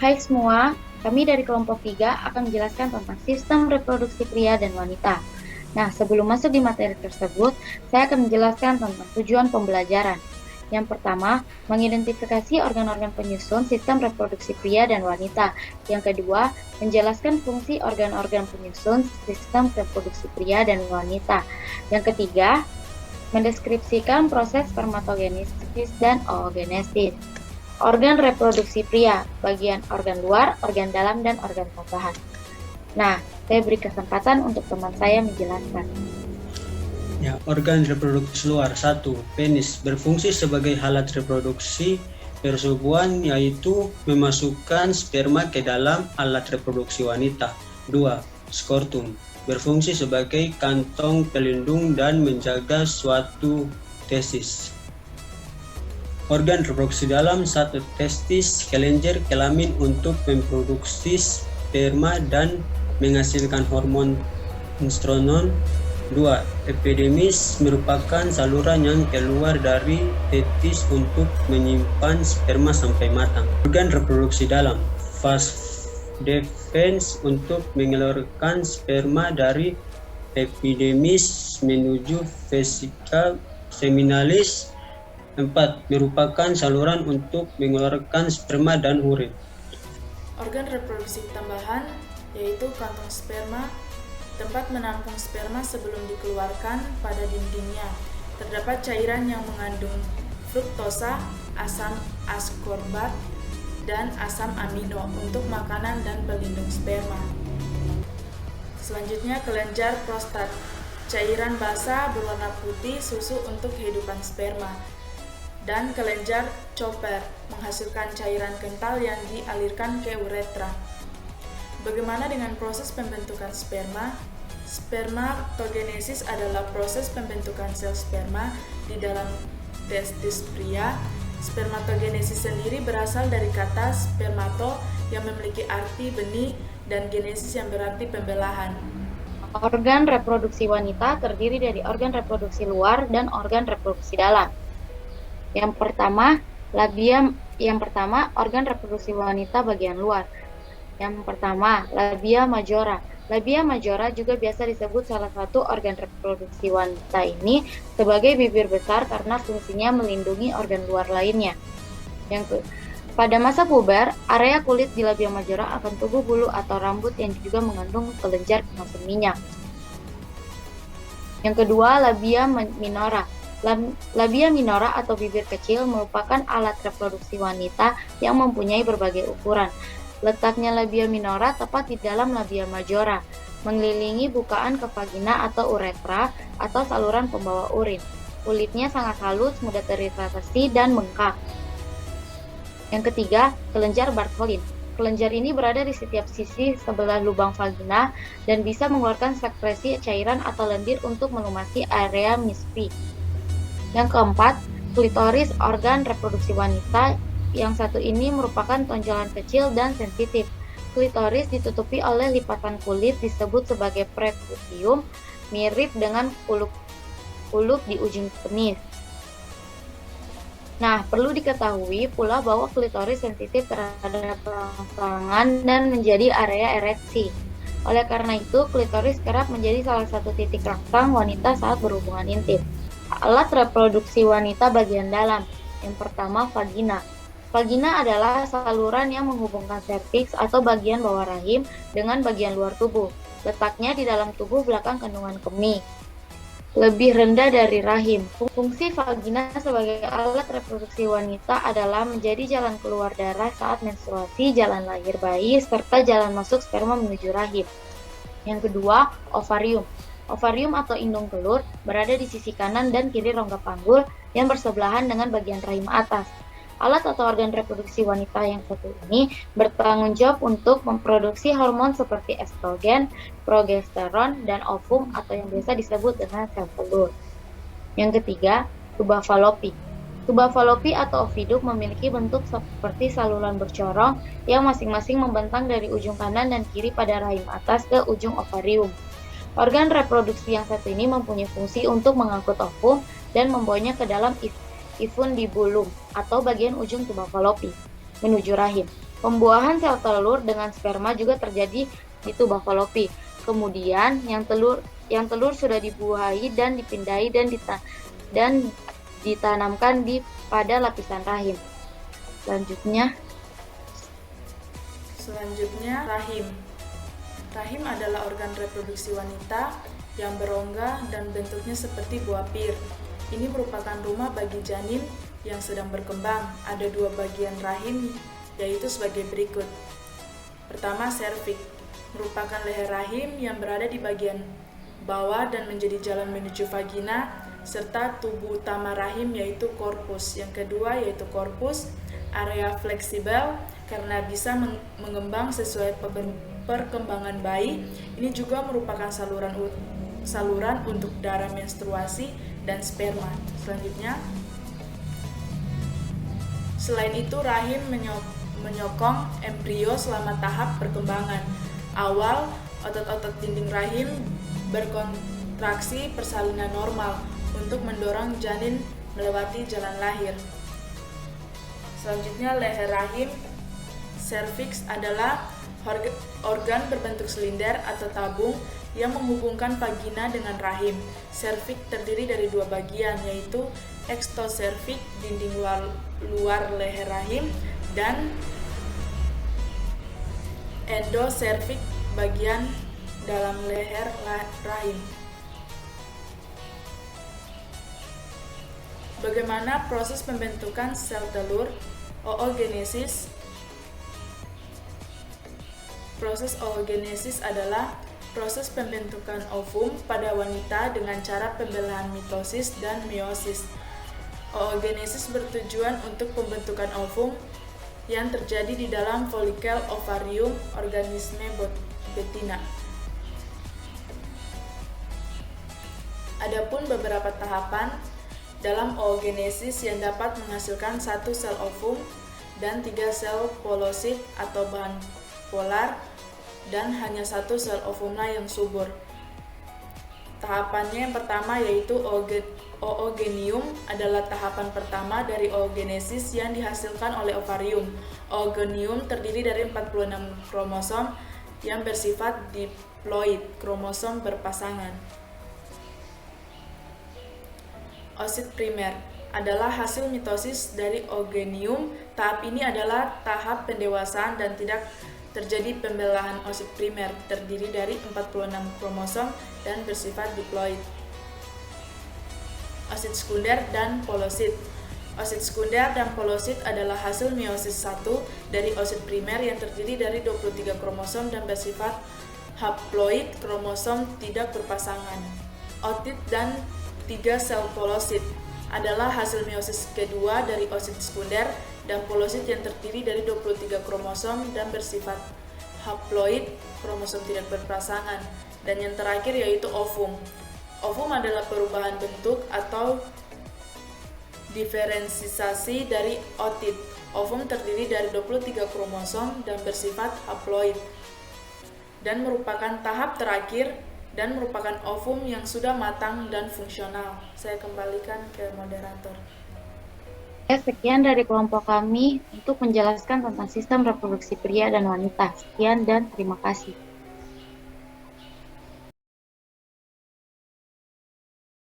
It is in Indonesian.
Hai semua, kami dari kelompok 3 akan menjelaskan tentang sistem reproduksi pria dan wanita. Nah, sebelum masuk di materi tersebut, saya akan menjelaskan tentang tujuan pembelajaran. Yang pertama, mengidentifikasi organ-organ penyusun sistem reproduksi pria dan wanita. Yang kedua, menjelaskan fungsi organ-organ penyusun sistem reproduksi pria dan wanita. Yang ketiga, mendeskripsikan proses spermatogenesis dan oogenesis. Organ reproduksi pria, bagian organ luar, organ dalam, dan organ tambahan. Nah, saya beri kesempatan untuk teman saya menjelaskan. Ya, organ reproduksi luar. 1. Penis berfungsi sebagai alat reproduksi persetubuhan, yaitu memasukkan sperma ke dalam alat reproduksi wanita. 2. Skortum berfungsi sebagai kantong pelindung dan menjaga suatu testis. Organ reproduksi dalam. 1. Testis, kelenjar kelamin untuk memproduksi sperma dan menghasilkan hormon testosteron. 2. Epididymis merupakan saluran yang keluar dari testis untuk menyimpan sperma sampai matang. Organ reproduksi dalam. Vas deferens untuk mengeluarkan sperma dari epididymis menuju vesika seminalis. 4. Merupakan saluran untuk mengeluarkan sperma dan urin. Organ reproduksi tambahan yaitu kantong sperma, tempat menampung sperma sebelum dikeluarkan. Pada dindingnya terdapat cairan yang mengandung fruktosa, asam askorbat, dan asam amino untuk makanan dan pelindung sperma. Selanjutnya, kelenjar prostat, cairan basah berwarna putih, susu untuk kehidupan sperma. Dan kelenjar Chopper menghasilkan cairan kental yang dialirkan ke uretra. Bagaimana dengan proses pembentukan sperma? Spermatogenesis adalah proses pembentukan sel sperma di dalam testis pria. Spermatogenesis sendiri berasal dari kata spermato yang memiliki arti benih dan genesis yang berarti pembelahan. Organ reproduksi wanita terdiri dari organ reproduksi luar dan organ reproduksi dalam. Yang pertama, organ reproduksi wanita bagian luar. Yang pertama, labia majora. Labia majora juga biasa disebut salah satu organ reproduksi wanita ini sebagai bibir besar karena fungsinya melindungi organ luar lainnya. Pada masa puber, area kulit di labia majora akan tumbuh bulu atau rambut yang juga mengandung kelenjar penghasil minyak. Yang kedua, labia minora. Labia minora atau bibir kecil merupakan alat reproduksi wanita yang mempunyai berbagai ukuran. Letaknya labia minora tepat di dalam labia majora, mengelilingi bukaan ke vagina atau uretra atau saluran pembawa urin. Kulitnya sangat halus, mudah teritasi, dan bengkak. Yang ketiga, kelenjar Bartholin. Kelenjar ini berada di setiap sisi sebelah lubang vagina dan bisa mengeluarkan sekresi cairan atau lendir untuk melumasi area misfi. Yang keempat, klitoris, organ reproduksi wanita. Yang satu ini merupakan tonjolan kecil dan sensitif. Klitoris ditutupi oleh lipatan kulit disebut sebagai prepucium, mirip dengan kulup di ujung penis. Nah, perlu diketahui pula bahwa klitoris sensitif terhadap rangsangan dan menjadi area ereksi. Oleh karena itu, klitoris kerap menjadi salah satu titik rangsang wanita saat berhubungan intim. Alat reproduksi wanita bagian dalam. Yang pertama, vagina. Vagina adalah saluran yang menghubungkan serviks atau bagian bawah rahim dengan bagian luar tubuh. Letaknya di dalam tubuh belakang kandungan kemih, lebih rendah dari rahim. Fungsi vagina sebagai alat reproduksi wanita adalah menjadi jalan keluar darah saat menstruasi, jalan lahir bayi, serta jalan masuk sperma menuju rahim. Yang kedua, ovarium. Ovarium atau indung telur berada di sisi kanan dan kiri rongga panggul yang bersebelahan dengan bagian rahim atas. Alat atau organ reproduksi wanita yang satu ini bertanggung jawab untuk memproduksi hormon seperti estrogen, progesteron, dan ovum atau yang biasa disebut dengan sel telur. Yang ketiga, tuba falopi. Tuba falopi atau oviduk memiliki bentuk seperti saluran bercorong yang masing-masing membentang dari ujung kanan dan kiri pada rahim atas ke ujung ovarium. Organ reproduksi yang satu ini mempunyai fungsi untuk mengangkut ovum dan membawanya ke dalam infundibulum atau bagian ujung tuba falopi menuju rahim. Pembuahan sel telur dengan sperma juga terjadi di tuba falopi. Kemudian yang telur sudah dibuahi dan dipindahi dan ditanamkan pada lapisan rahim. Selanjutnya, rahim. Rahim adalah organ reproduksi wanita yang berongga dan bentuknya seperti buah pir. Ini merupakan rumah bagi janin yang sedang berkembang. Ada 2 bagian rahim, yaitu sebagai berikut. Pertama, serviks, merupakan leher rahim yang berada di bagian bawah dan menjadi jalan menuju vagina, serta tubuh utama rahim yaitu korpus. Yang kedua yaitu korpus, area fleksibel karena bisa mengembang sesuai perkembangan bayi. Ini juga merupakan saluran untuk darah menstruasi dan sperma. Selanjutnya, selain itu rahim menyokong embrio selama tahap perkembangan. Awal, otot-otot dinding rahim berkontraksi persalinan normal untuk mendorong janin melewati jalan lahir. Selanjutnya, leher rahim. Serviks adalah organ berbentuk silinder atau tabung yang menghubungkan vagina dengan rahim. Serviks terdiri dari 2 bagian, yaitu ekstoservik, dinding luar leher rahim, dan endoservik, bagian dalam leher rahim. Bagaimana proses pembentukan sel telur? Oogenesis. Proses oogenesis adalah proses pembentukan ovum pada wanita dengan cara pembelahan mitosis dan meiosis. Oogenesis bertujuan untuk pembentukan ovum yang terjadi di dalam folikel ovarium organisme betina. Adapun beberapa tahapan dalam oogenesis yang dapat menghasilkan 1 sel ovum dan 3 sel polosit atau bahan polar, dan hanya 1 sel ovumlah yang subur. Tahapannya yang pertama yaitu oogenium adalah tahapan pertama dari oogenesis yang dihasilkan oleh ovarium. Oogenium terdiri dari 46 kromosom yang bersifat diploid, kromosom berpasangan. Oosit primer adalah hasil mitosis dari oogenium. Tahap ini adalah tahap pendewasaan dan tidak terjadi pembelahan oosit primer, terdiri dari 46 kromosom dan bersifat diploid. Oosit sekunder dan polosit. Oosit sekunder dan polosit adalah hasil meiosis 1 dari oosit primer yang terdiri dari 23 kromosom dan bersifat haploid, kromosom tidak berpasangan. Ootit dan 3 sel polosit adalah hasil meiosis kedua dari oosit sekunder dan polosit yang terdiri dari 23 kromosom dan bersifat haploid, kromosom tidak berpasangan. Dan yang terakhir yaitu ovum. Ovum adalah perubahan bentuk atau diferensiasi dari ootit. Ovum terdiri dari 23 kromosom dan bersifat haploid dan merupakan tahap terakhir dan merupakan ovum yang sudah matang dan fungsional. Saya kembalikan ke moderator. Sekian dari kelompok kami untuk menjelaskan tentang sistem reproduksi pria dan wanita. Sekian dan terima kasih.